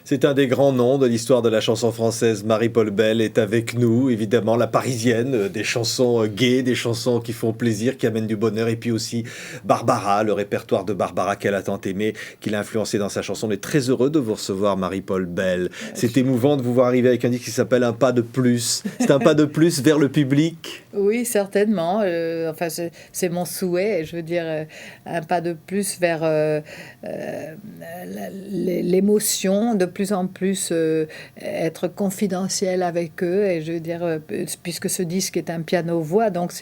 C'est un des grands noms de l'histoire de la chanson française. Marie-Paule Bell est avec nous, évidemment, la parisienne, des chansons gaies, des chansons qui font plaisir, qui amènent du bonheur, et puis aussi Barbara, le répertoire de Barbara qu'elle a tant aimé, qu'il a influencé dans sa chanson. On est très heureux de vous recevoir, Marie-Paule Bell. C'est émouvant de vous voir arriver avec un disque qui s'appelle Un pas de plus. C'est un pas de plus vers le public. Oui, certainement. C'est mon souhait. Je veux dire, un pas de plus vers l'émotion, de plus en plus être confidentiel avec eux. Et je veux dire, puisque ce disque est un piano-voix, donc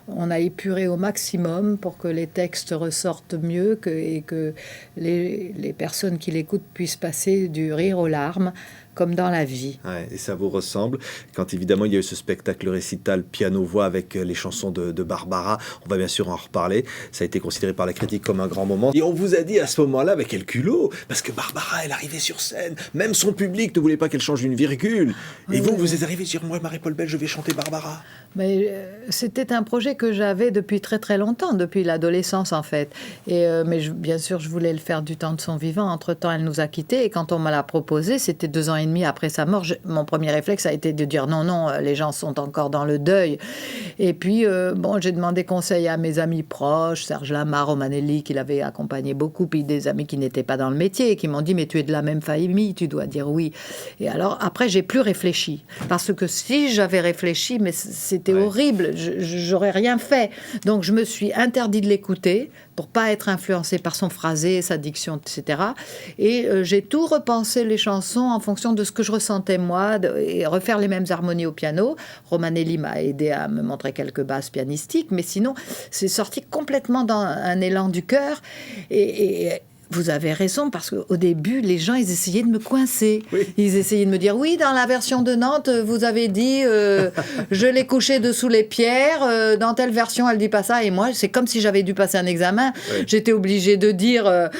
on a épuré au maximum pour que les textes ressortent mieux et que les personnes qui l'écoutent puissent passer du rire aux larmes, comme dans la vie. Ouais, et ça vous ressemble. Quand évidemment il y a eu ce spectacle récital piano-voix avec les chansons de Barbara, on va bien sûr en reparler. Ça a été considéré par la critique comme un grand moment. Et on vous a dit à ce moment-là, avec quel culot, parce que Barbara, elle arrivait sur scène, même son public ne voulait pas qu'elle change une virgule. Et vous êtes arrivé à dire, moi, Marie-Paule Bell, je vais chanter Barbara. Mais c'était un projet que j'avais depuis très très longtemps, depuis l'adolescence en fait. Bien sûr, je voulais le faire du temps de son vivant. Entre-temps, elle nous a quittés et quand on me l'a proposé, c'était 2 ans et demi après sa mort. Mon premier réflexe a été de dire non, les gens sont encore dans le deuil. Et puis, j'ai demandé conseil à mes amis proches, Serge Lama, Romanelli, qui l'avait accompagné beaucoup, puis des amis qui n'étaient pas dans le métier, qui m'ont dit, mais tu es de la même famille, tu dois dire oui. Et alors, après, j'ai plus réfléchi. Parce que si j'avais réfléchi, mais c'était horrible, j'aurais rien fait. Donc, je me suis interdit de l'écouter pour pas être influencée par son phrasé, sa diction, etc. Et j'ai tout repensé les chansons en fonction de ce que je ressentais moi, et refaire les mêmes harmonies au piano. Romanelli m'a aidé à me montrer quelques bases pianistiques, mais sinon, c'est sorti complètement dans un élan du cœur. Et vous avez raison, parce qu'au début, les gens, ils essayaient de me coincer. Oui. Ils essayaient de me dire, oui, dans la version de Nantes, vous avez dit, je l'ai couché dessous les pierres, dans telle version, elle dit pas ça. Et moi, c'est comme si j'avais dû passer un examen. Oui. J'étais obligée de dire,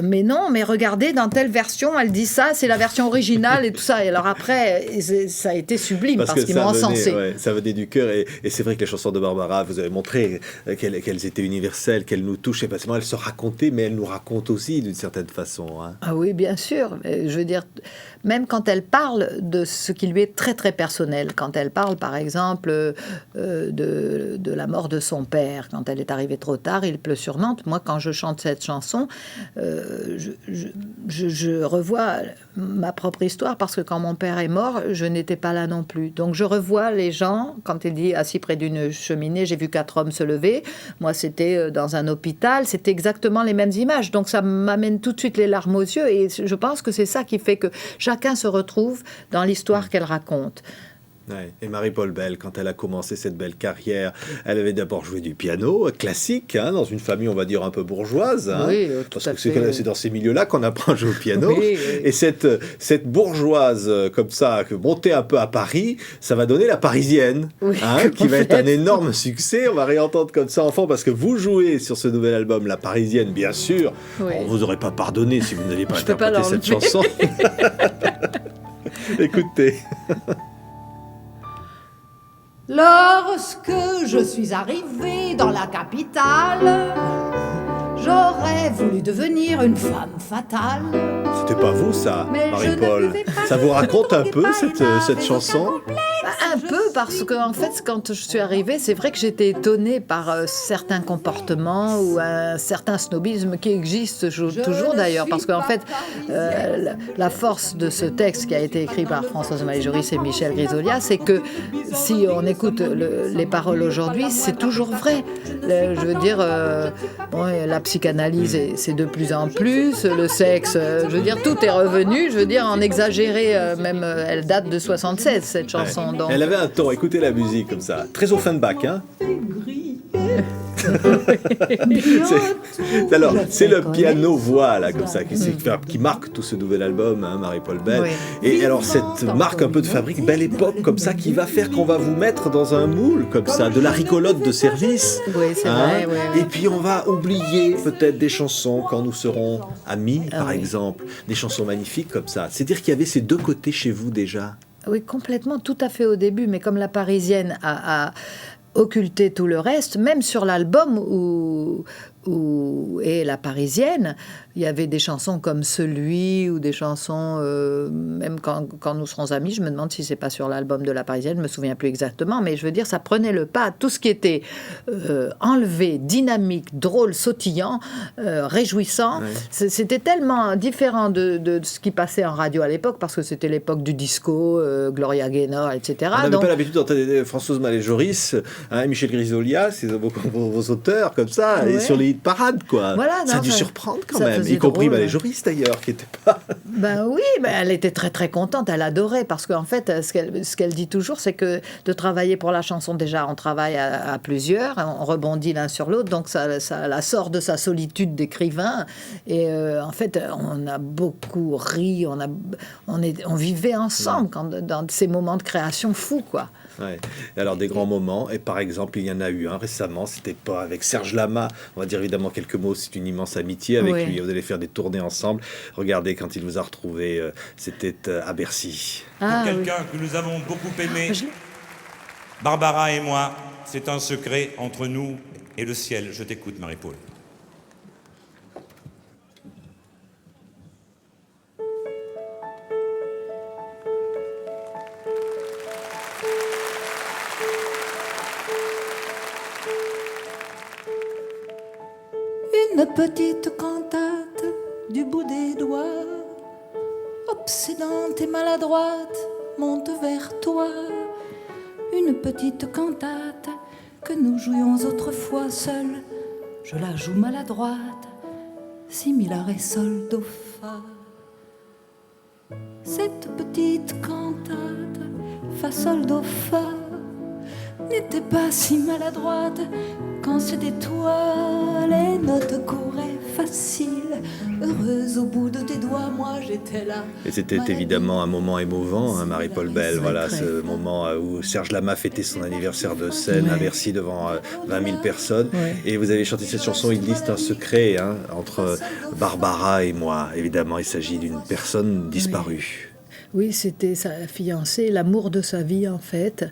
mais non, mais regardez, dans telle version, elle dit ça, c'est la version originale et tout ça. Et alors après, ça a été sublime, parce qu'ils m'ont encensé. Ça venait du cœur. Et c'est vrai que les chansons de Barbara, vous avez montré qu'elles étaient universelles, qu'elles nous touchaient. Parce que elles se racontaient, mais elles nous racontent aussi d'une certaine façon. Hein. Ah oui, bien sûr. Je veux dire, même quand elle parle de ce qui lui est très, très personnel, quand elle parle, par exemple, de la mort de son père, quand elle est arrivée trop tard, il pleut sur Nantes. Moi, quand je chante cette chanson, je revois ma propre histoire, parce que quand mon père est mort, je n'étais pas là non plus. Donc, je revois les gens, quand il dit assis près d'une cheminée, j'ai vu 4 hommes se lever. Moi, c'était dans un hôpital, c'était exactement les mêmes images. Donc, ça m'amène tout de suite les larmes aux yeux, et je pense que c'est ça qui fait que chacun se retrouve dans l'histoire qu'elle raconte. Ouais. Et Marie-Paule Bell, quand elle a commencé cette belle carrière, elle avait d'abord joué du piano classique, dans une famille, on va dire, un peu bourgeoise. Oui, parce que c'est dans ces milieux-là qu'on apprend à jouer au piano. Oui. Et cette bourgeoise, comme ça, montée un peu à Paris, ça va donner la Parisienne, qui va être un énorme succès. On va réentendre comme ça, enfant, parce que vous jouez sur ce nouvel album, La Parisienne, bien sûr. Oui. On ne vous aurait pas pardonné si vous n'aviez pas interprété cette chanson. Écoutez. Lorsque je suis arrivée dans la capitale, j'aurais voulu devenir une femme fatale. C'était pas vous, ça, Marie-Paule. Ça vous raconte un peu, cette chanson ? Un peu, parce que en fait, quand je suis arrivée, c'est vrai que j'étais étonnée par certains comportements ou un certain snobisme qui existe toujours d'ailleurs, parce qu'en fait, la force de ce texte qui a été écrit par Françoise Marie-Joris et Michel Grisolia, c'est que si on écoute les paroles aujourd'hui, c'est toujours vrai. Je veux dire, la psychanalyse, c'est de plus en plus, le sexe, je veux dire, tout est revenu, je veux dire, en exagéré, même, elle date de 76, cette chanson. Ouais. Donc... Elle avait un ton, écoutez la musique comme ça, très Offenbach, Alors, c'est le piano-voix, là, comme ça, qui marque tout ce nouvel album, Marie-Paule Bell. Oui. Et alors, cette marque un peu de fabrique, belle époque, comme ça, qui va faire qu'on va vous mettre dans un moule, comme ça, de la rigolote de service. Oui, c'est vrai, oui. Et puis, on va oublier peut-être des chansons quand nous serons amis, par exemple. Des chansons magnifiques comme ça. C'est-à-dire qu'il y avait ces deux côtés chez vous déjà. Oui, complètement, tout à fait au début, mais comme la Parisienne a occulté tout le reste, même sur l'album où est La Parisienne, il y avait des chansons comme Celui ou des chansons, même quand nous serons amis, je me demande si c'est pas sur l'album de La Parisienne, je me souviens plus exactement, mais je veux dire, ça prenait le pas, tout ce qui était enlevé, dynamique, drôle, sautillant, réjouissant, c'était tellement différent de ce qui passait en radio à l'époque, parce que c'était l'époque du disco, Gloria Gaynor, etc. On n'avait pas l'habitude d'entendre Françoise Malet-Joris, Michel Grisolia, vos auteurs comme ça, et sur les hit parades, quoi. Voilà, ça a dû surprendre quand même, y compris Malet-Joris d'ailleurs, qui n'était pas... Ben oui, ben elle était très très contente, elle adorait, parce qu'en fait, ce qu'elle dit toujours, c'est que de travailler pour la chanson, déjà, on travaille à plusieurs, on rebondit l'un sur l'autre, donc ça la sort de sa solitude d'écrivain, et en fait, on a beaucoup ri, on vivait ensemble dans ces moments de création fous, quoi. Ouais. Alors des grands moments, et par exemple il y en a eu un récemment, c'était pas avec Serge Lama, on va dire évidemment quelques mots, c'est une immense amitié avec lui, vous allez faire des tournées ensemble, regardez quand il vous a retrouvé, c'était à Bercy. Pour quelqu'un que nous avons beaucoup aimé, Barbara et moi, c'est un secret entre nous et le ciel. Je t'écoute, Marie-Paul. Une petite cantate du bout des doigts, obsédante et maladroite, monte vers toi. Une petite cantate que nous jouions autrefois seuls. Je la joue maladroite, si mi la ré sol do fa. Cette petite cantate fa sol do fa n'était pas si maladroite quand c'était toi. Les notes couraient faciles, heureuse au bout de tes doigts, moi j'étais là. Et c'était évidemment un moment émouvant, hein, Marie-Paul Bell, voilà, ce moment où Serge Lama fêtait son anniversaire de scène à Bercy devant 20 000 personnes. Et vous avez chanté cette chanson, il liste un secret entre Barbara et moi. Évidemment, il s'agit d'une personne disparue. Oui, c'était sa fiancée, l'amour de sa vie en fait,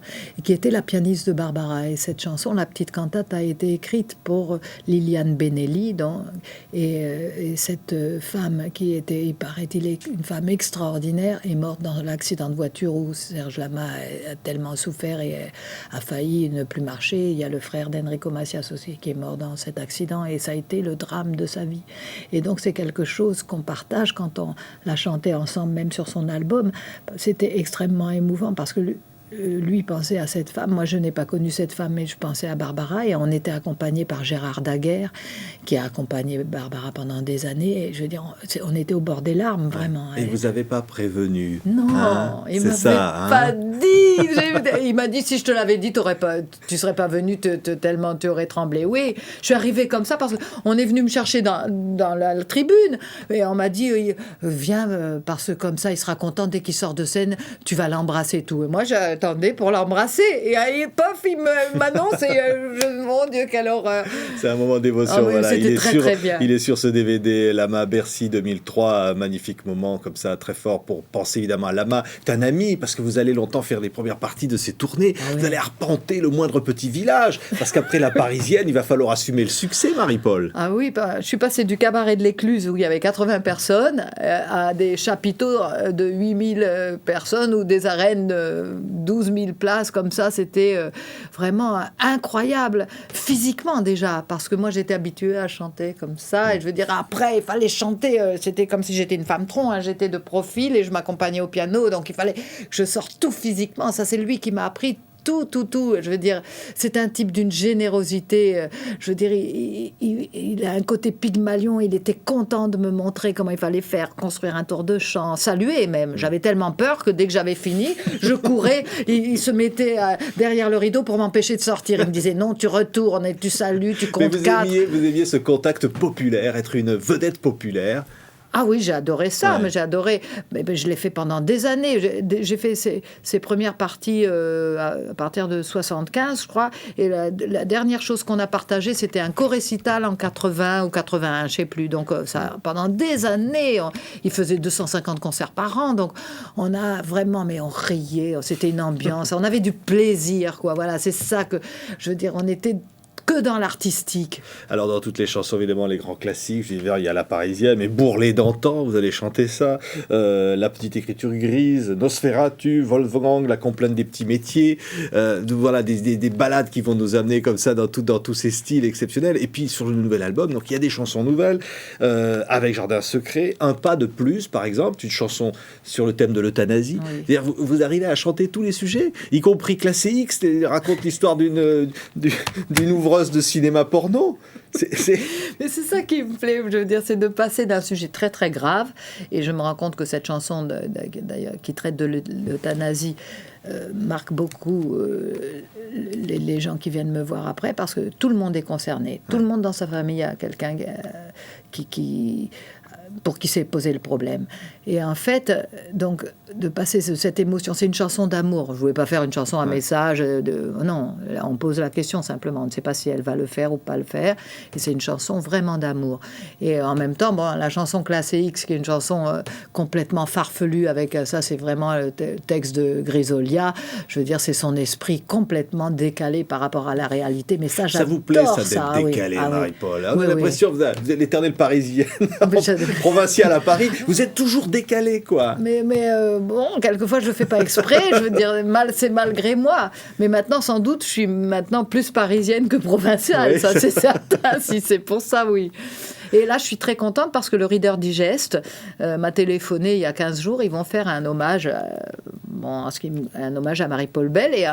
qui était la pianiste de Barbara. Et cette chanson, la petite cantate, a été écrite pour Liliane Benelli. Et cette femme qui était, il paraît-il, une femme extraordinaire, est morte dans l'accident de voiture où Serge Lama a tellement souffert et a failli ne plus marcher. Il y a le frère d'Enrico Macias aussi qui est mort dans cet accident et ça a été le drame de sa vie. Et donc c'est quelque chose qu'on partage quand on l'a chanté ensemble, même sur son album. C'était extrêmement émouvant parce que lui pensait à cette femme. Moi, je n'ai pas connu cette femme, mais je pensais à Barbara. Et on était accompagnés par Gérard Daguerre, qui a accompagné Barbara pendant des années. Et je veux dire, on était au bord des larmes, vraiment. Et vous n'avez pas prévenu. Non, il m'avait pas dit. Il m'a dit, si je te l'avais dit, tu serais pas venu tellement tu aurais tremblé. Oui, je suis arrivée comme ça parce qu'on est venu me chercher dans la tribune. Et on m'a dit, viens, parce que comme ça, il sera content dès qu'il sort de scène, tu vas l'embrasser et tout. Et moi, j'attendais pour l'embrasser. Et pof, il m'annonce. Mon Dieu, quelle horreur. C'est un moment d'émotion. Oui, voilà. très bien. Il est sur ce DVD, Lama Bercy 2003. Un magnifique moment comme ça, très fort pour penser évidemment à Lama. C'est un ami, parce que vous allez longtemps faire les premières parties de ces tournées. Vous allez arpenter le moindre petit village. Parce qu'après La Parisienne, il va falloir assumer le succès, Marie-Paul. Ah oui, je suis passée du cabaret de l'Écluse où il y avait 80 personnes à des chapiteaux de 8000 personnes ou des arènes de 12 000 places comme ça. C'était vraiment incroyable, physiquement déjà, parce que moi j'étais habituée à chanter comme ça. Et je veux dire, après, il fallait chanter. C'était comme si j'étais une femme tronc, hein, j'étais de profil et je m'accompagnais au piano. Donc il fallait que je sorte tout physiquement. Ça, c'est lui qui m'a appris tout. Je veux dire, c'est un type d'une générosité. Je veux dire, il a un côté Pygmalion. Il était content de me montrer comment il fallait faire, construire un tour de chant, saluer même. J'avais tellement peur que dès que j'avais fini, je courais. Il se mettait derrière le rideau pour m'empêcher de sortir. Il me disait non, tu retournes et tu salues, tu comptes 4. Vous aimiez ce contact populaire, être une vedette populaire. Ah oui, j'ai adoré ça, Ouais. mais j'ai adoré. Mais je l'ai fait pendant des années. J'ai fait ces premières parties à partir de 75, je crois. Et la dernière chose qu'on a partagée, c'était un co-récital en 80 ou 81, je sais plus. Donc ça, pendant des années, il faisait 250 concerts par an. Donc on a vraiment, mais on riait. C'était une ambiance. On avait du plaisir, quoi. Voilà, c'est ça que je veux dire. On était que dans l'artistique. Alors dans toutes les chansons, évidemment, les grands classiques, je veux dire, il y a La Parisienne, mais Bourrelé d'antan, vous allez chanter ça, La Petite Écriture Grise, Nosferatu, Wolfgang, La Complainte des Petits Métiers, voilà, des ballades qui vont nous amener comme ça dans tous ces styles exceptionnels. Et puis sur le nouvel album, donc il y a des chansons nouvelles, avec Jardin Secret, Un pas de plus, par exemple, une chanson sur le thème de l'euthanasie. Oui. C'est-à-dire, vous arrivez à chanter tous les sujets, y compris Classé X, raconte l'histoire d'une ouvreuse de cinéma porno. Mais c'est ça qui me plaît, je veux dire, c'est de passer d'un sujet très très grave, et je me rends compte que cette chanson d'ailleurs, qui traite de l'euthanasie marque beaucoup les gens qui viennent me voir après, parce que tout le monde est concerné, tout le monde dans sa famille a quelqu'un pour qui s'est posé le problème. Et en fait, donc, de passer cette émotion, c'est une chanson d'amour. Je ne voulais pas faire une chanson à message. Non, là, on pose la question simplement. On ne sait pas si elle va le faire ou pas le faire. Et c'est une chanson vraiment d'amour. Et en même temps, bon, la chanson Classé X, qui est une chanson complètement farfelue, avec ça, c'est vraiment le texte de Grisolia. Je veux dire, c'est son esprit complètement décalé par rapport à la réalité. Mais ça, Ça vous plaît, ça, ça, d'être oui. décalé, Ah oui. Marie-Paul, hein? Oui, Vous avez l'impression que vous êtes l'éternelle parisienne, provinciale à Paris. Vous êtes toujours décalé, quoi. Mais bon, quelquefois je le fais pas exprès, je veux dire, c'est malgré moi. Mais maintenant, sans doute, je suis maintenant plus parisienne que provinciale, Oui. ça c'est certain, si c'est pour ça, oui. Et là, je suis très contente parce que le Reader Digest m'a téléphoné il y a 15 jours. Ils vont faire un hommage, un hommage à Marie-Paul Bell. Et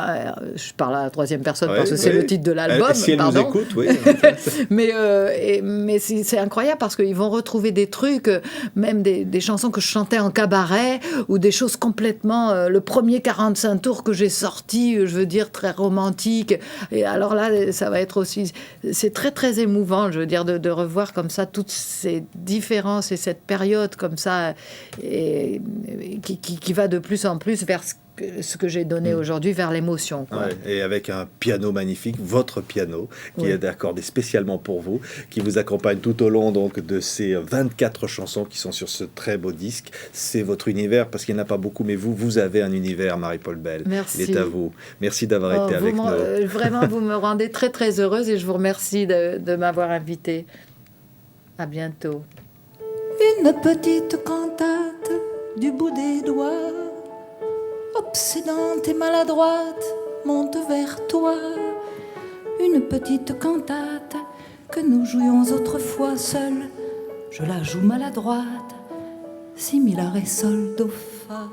je parle à la troisième personne parce que c'est le titre de l'album. Si elle pardon. nous écoute, oui. mais c'est incroyable parce qu'ils vont retrouver des trucs, même des chansons que je chantais en cabaret ou des choses complètement... le premier 45 tours que j'ai sorti, je veux dire, très romantique. Et alors là, ça va être aussi... C'est très, très émouvant, je veux dire, de revoir comme ça toutes ces différences et cette période comme ça et qui va de plus en plus vers ce que j'ai donné aujourd'hui, vers l'émotion. Quoi. Ouais, et avec un piano magnifique, votre piano, qui est accordé spécialement pour vous, qui vous accompagne tout au long donc, de ces 24 chansons qui sont sur ce très beau disque. C'est votre univers, parce qu'il n'y en a pas beaucoup, mais vous avez un univers, Marie-Paul Bell. Merci. Il est à vous. Merci d'avoir été avec nous. Vraiment, vous me rendez très, très heureuse et je vous remercie de m'avoir invitée. À bientôt. Une petite cantate du bout des doigts, obsédante et maladroite, monte vers toi. Une petite cantate que nous jouions autrefois seuls. Je la joue maladroite, si mi la ré sol do fa.